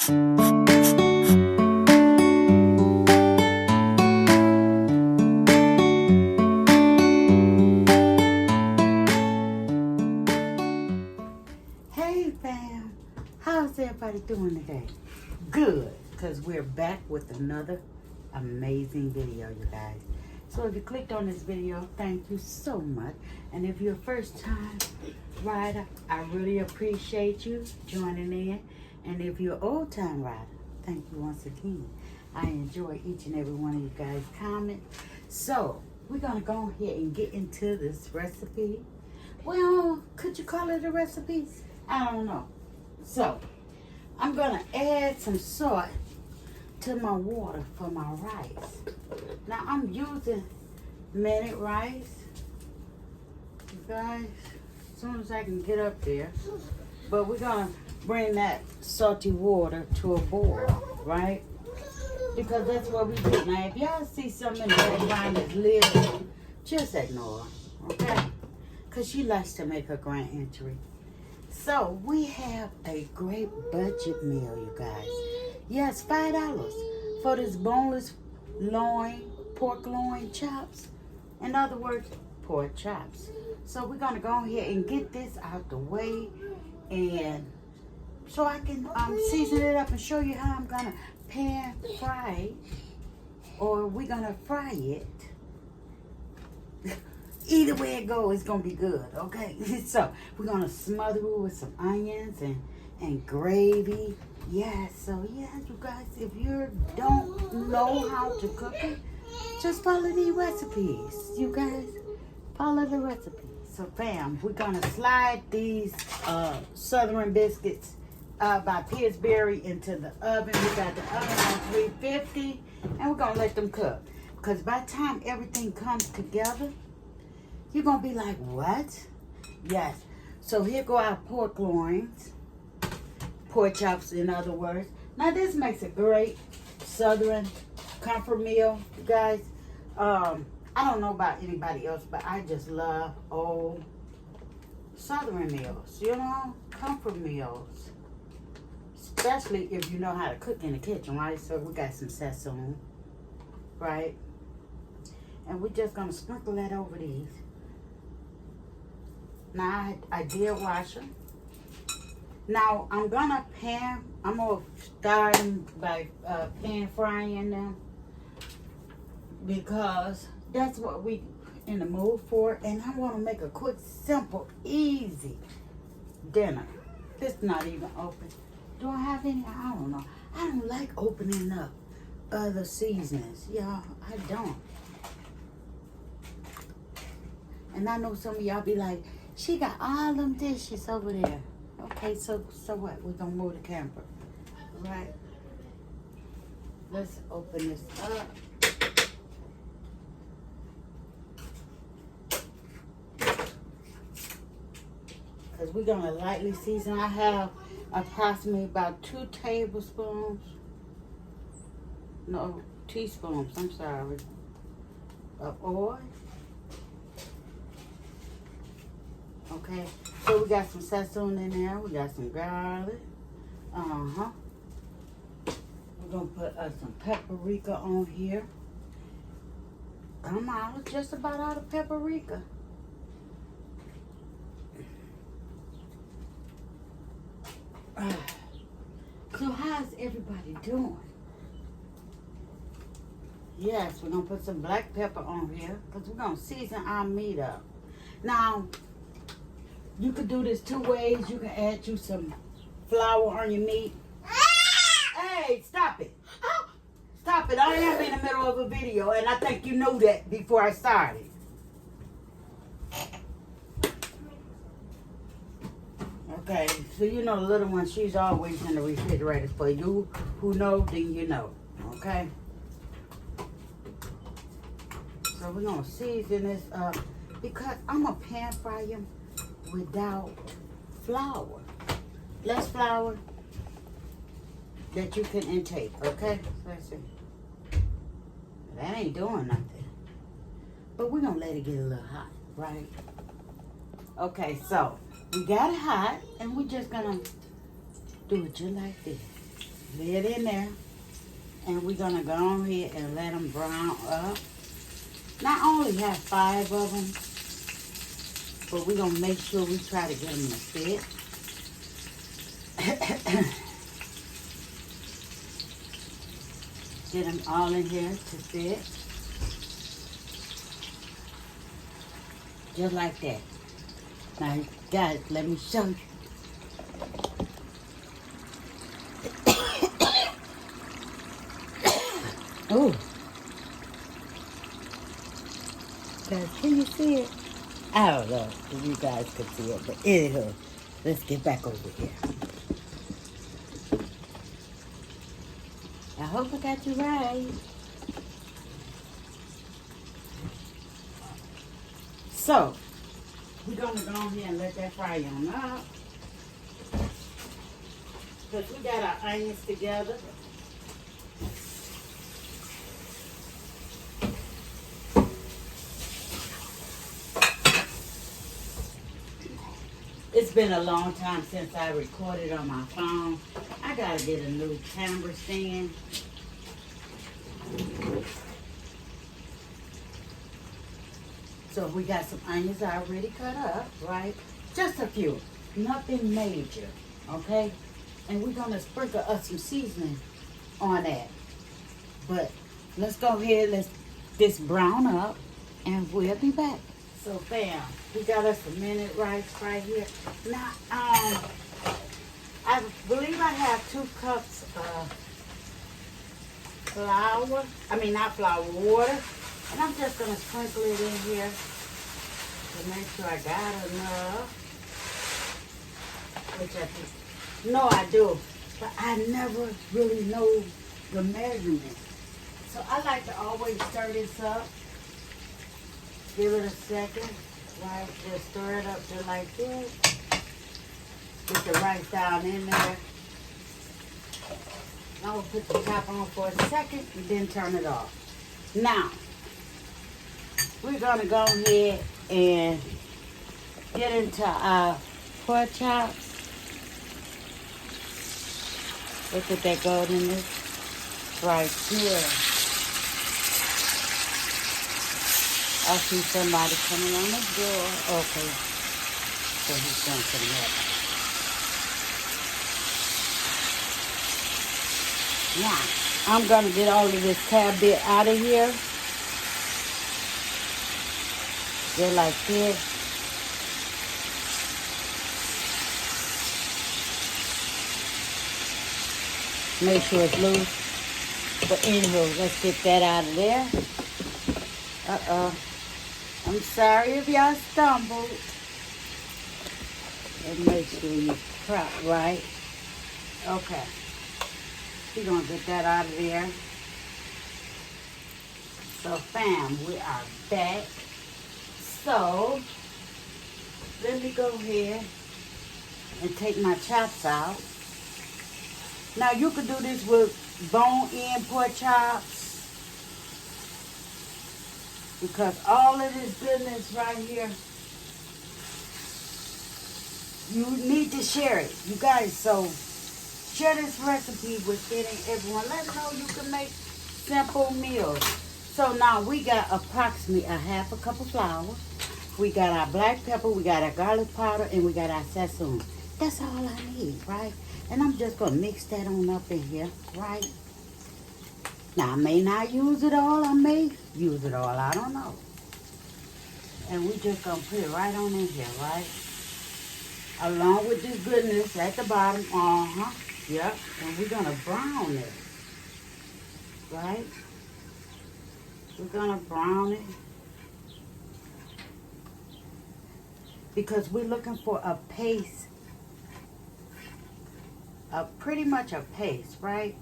Hey fam, how's everybody doing today? Good, because we're back with another amazing video, you guys. So if you clicked on this video, thank you so much. And if you're a first time rider, I really appreciate you joining in. And if you're an old time rider, thank you once again. I enjoy each and every one of you guys' comments. So we're gonna go ahead and get into this recipe. Well, could you call it a recipe? I don't know. So I'm gonna add some salt to my water for my rice. Now I'm using minute rice, you guys, as soon as I can get up there. But we're gonna bring that salty water to a boil, right? Because that's what we do. Now if y'all see something in the background that's little, just ignore her, okay? Because she likes to make her grand entry. So we have a great budget meal, you guys. Yes, $5 for this boneless pork loin chops. In other words, pork chops. So we're gonna go ahead and get this out the way, and so I can season it up and show you how I'm gonna pan fry it, or we're gonna fry it. Either way it goes, it's gonna be good, okay? So we're gonna smother it with some onions and gravy. Yeah, so yeah, you guys, if you don't know how to cook it, just follow these recipes. You guys, follow the recipes. So fam, we're gonna slide these Southern biscuits by Pillsbury into the oven. We got the oven on 350, and we're gonna let them cook. Because by the time everything comes together, you're going to be like, what? Yes. So here go our pork loins. Pork chops, in other words. Now, this makes a great Southern comfort meal, you guys. I don't know about anybody else, but I just love old Southern meals. You know, comfort meals. Especially if you know how to cook in the kitchen, right? So we got some sesame, right? And we're just going to sprinkle that over these. Now, I did wash them. Now, I'm going to start by pan frying them, because that's what we in the mood for. And I want to make a quick, simple, easy dinner. This is not even open. Do I have any? I don't know. I don't like opening up other seasonings. Y'all, I don't. And I know some of y'all be like, she got all them dishes over there. Okay, so what? We're going to move the camera. Right? Let's open this up. Because we're going to lightly season. I have approximately about 2 tablespoons. No, teaspoons, I'm sorry. Of oil. Okay, so we got some sesame in there. We got some garlic. We're going to put some paprika on here. I'm out, just about out of paprika. So how's everybody doing? Yes, we're going to put some black pepper on here, because we're going to season our meat up. Now, you could do this 2 ways. You can add you some flour on your meat. Hey, stop it. Stop it. I am in the middle of a video, and I think you knew that before I started. Okay, so you know the little one, she's always in the refrigerator. For you who know, then you know. Okay? So we're going to season this up, because I'm going to pan fry them without flour. Less flour that you can intake, okay? Let's see. That ain't doing nothing. But we're going to let it get a little hot, right? Okay, so we got it hot, and we're just going to do it just like this. Lay it in there. And we're going to go on here and let them brown up. Not only have 5 of them, but we're going to make sure we try to get them to fit. Get them all in here to fit. Just like that. Now, guys, let me show you. Oh. Guys, can you see it? I don't know if you guys can see it, but anyhow, let's get back over here. I hope I got you right. So, we're going to go on here and let that fry on up. Because we got our onions together. It's been a long time since I recorded on my phone. I gotta get a new camera stand. So we got some onions already cut up, right? Just a few, nothing major, okay? And we're gonna sprinkle us some seasoning on that. But let's go ahead, let's this brown up, and we'll be back. So bam, we got us a minute rice right here. Now, I believe I have 2 cups of flour. I mean, not flour, water. And I'm just gonna sprinkle it in here to make sure I got enough. Which I think, no, I do, but I never really know the measurement. So I like to always stir this up. Give it a second, right? Just stir it up just like this. Get the rice down in there. Now we'll put the top on for a second and then turn it off. Now, we're gonna go ahead and get into our pork chops. Look at that goldenness right here. I see somebody coming on the door. Okay. So he's going to the left. Now, I'm going to get all of this tab bit out of here. Just like this. Make sure it's loose. But anyway, let's get that out of there. Uh-oh. I'm sorry if y'all stumbled. And make sure you prop right. Okay. We're going to get that out of there. So, fam, we are back. So, let me go ahead and take my chops out. Now, you could do this with bone-in pork chops. Because all of this goodness right here, you need to share it. You guys, so share this recipe with everyone. Let them know you can make simple meals. So now we got approximately a half a cup of flour. We got our black pepper, we got our garlic powder, and we got our sesame. That's all I need, right? And I'm just going to mix that on up in here, right? Now, I may not use it all. I may use it all. I don't know. And we just going to put it right on in here, right? Along with this goodness at the bottom. Uh-huh. Yep. And we're going to brown it. Right? We're going to brown it. Because we're looking for a paste. Pretty much a paste, right?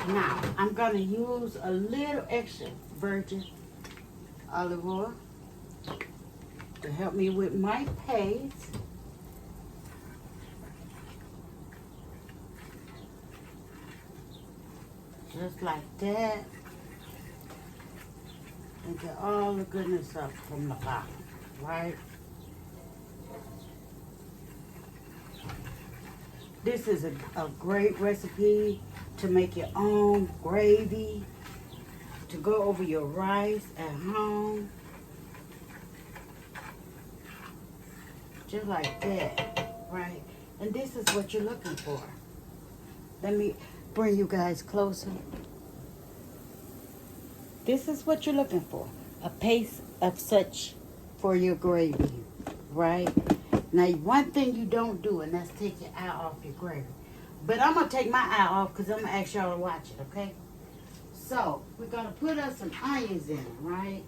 Now, I'm going to use a little extra virgin olive oil to help me with my paste. Just like that. And get all the goodness up from the bottom, right? This is a great recipe to make your own gravy, to go over your rice at home. Just like that, right? And this is what you're looking for. Let me bring you guys closer. This is what you're looking for. A paste of such for your gravy, right? Now, one thing you don't do, and that's take your eye off your gravy. But I'm going to take my eye off because I'm going to ask y'all to watch it, okay? So, we're going to put us some onions in it, right?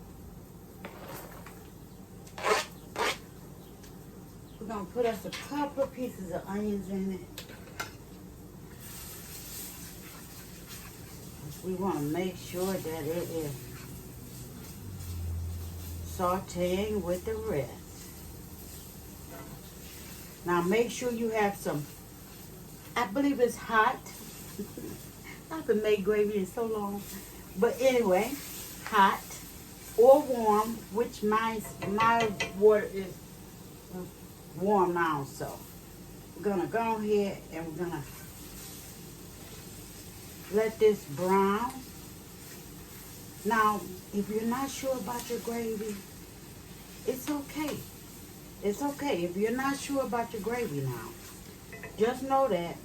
We're going to put us a couple of pieces of onions in it. We want to make sure that it is sauteing with the rest. Now make sure you have some, I believe it's hot. I haven't made gravy in so long. But anyway, hot or warm, which my water is warm now, so we're gonna go ahead and we're gonna let this brown. Now, if you're not sure about your gravy, it's okay. It's okay if you're not sure about your gravy now. Just know that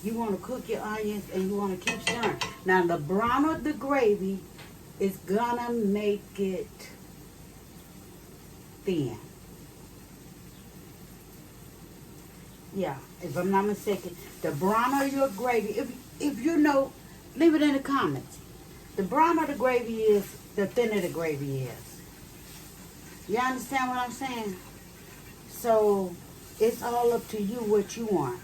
you want to cook your onions and you want to keep stirring. Now, the browner the gravy is gonna make it thin. Yeah, if I'm not mistaken, the browner your gravy, if you know, leave it in the comments. The browner the gravy is, the thinner the gravy is. You understand what I'm saying? So, it's all up to you what you want.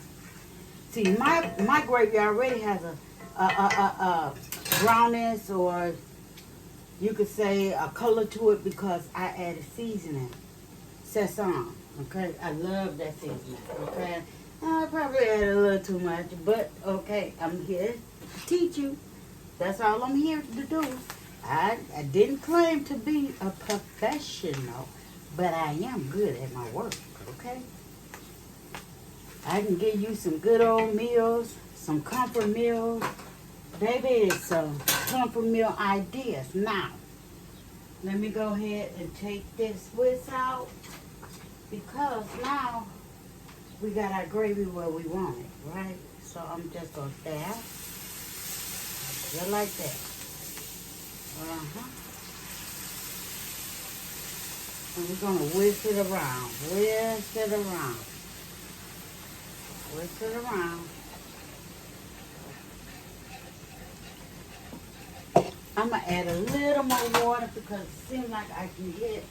See, my gravy already has a brownness, or you could say a color to it because I added seasoning. Sesame. Okay, I love that seasoning. Okay, I probably added a little too much, but okay, I'm here to teach you. That's all I'm here to do. I didn't claim to be a professional, but I am good at my work. Okay, I can give you some good old meals, some comfort meals. Baby, some comfort meal ideas. Now, let me go ahead and take this whisk out, because now we got our gravy where we want it, right? So I'm just going to dab, just like that. And we're going to whisk it around, whisk it around, whisk it around. I'm going to add a little more water because it seems like I can get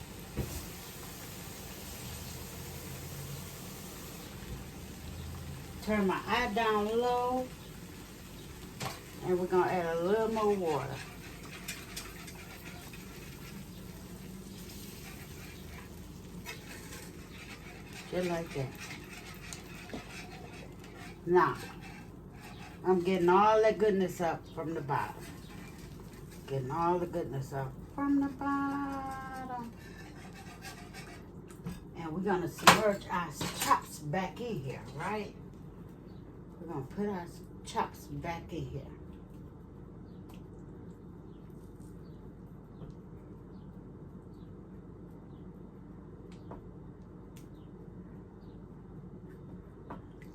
turn my eye down low, and we're going to add a little more water. Just like that. Now, I'm getting all that goodness up from the bottom. Getting all the goodness up from the bottom. And we're going to submerge our chops back in here, right? We're going to put our chops back in here.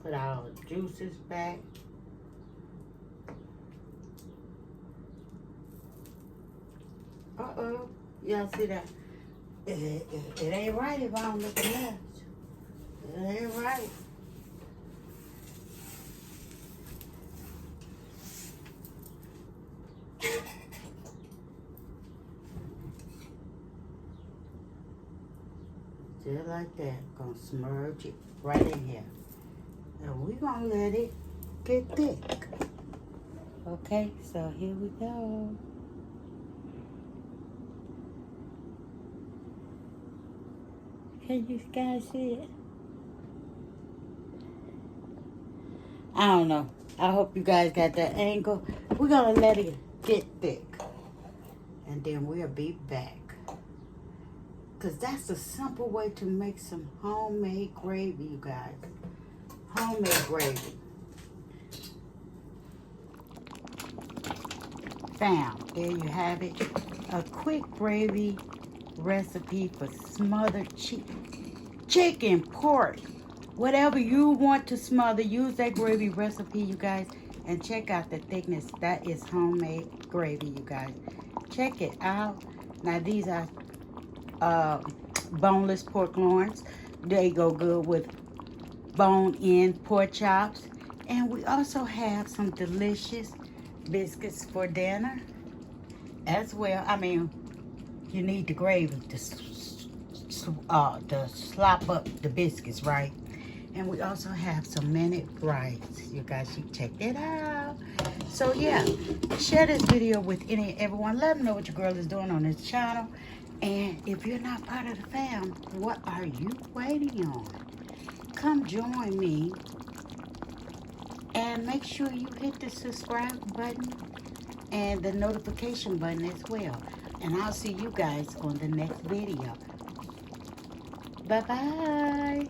Put our juices back. Uh-oh. Y'all see that? It ain't right if I don't look at that. It ain't right. Just like that. Gonna submerge it right in here. And we're gonna let it get thick. Okay, so here we go. Can you guys see it? I don't know. I hope you guys got that angle. We're gonna let it get thick. And then we'll be back. Because that's a simple way to make some homemade gravy, you guys. Homemade gravy. Fam, there you have it. A quick gravy recipe for smothered chicken, pork, whatever you want to smother. Use that gravy recipe, you guys, and check out the thickness. That is homemade gravy, you guys. Check it out. Now these are boneless pork loins. They go good with bone-in pork chops. And we also have some delicious biscuits for dinner as well. I mean, you need the gravy to slop up the biscuits, right? And we also have some minute rice. You guys should check it out. So yeah, share this video with everyone. Let them know what your girl is doing on this channel. And if you're not part of the fam, what are you waiting on? Come join me. And make sure you hit the subscribe button and the notification button as well. And I'll see you guys on the next video. Bye-bye.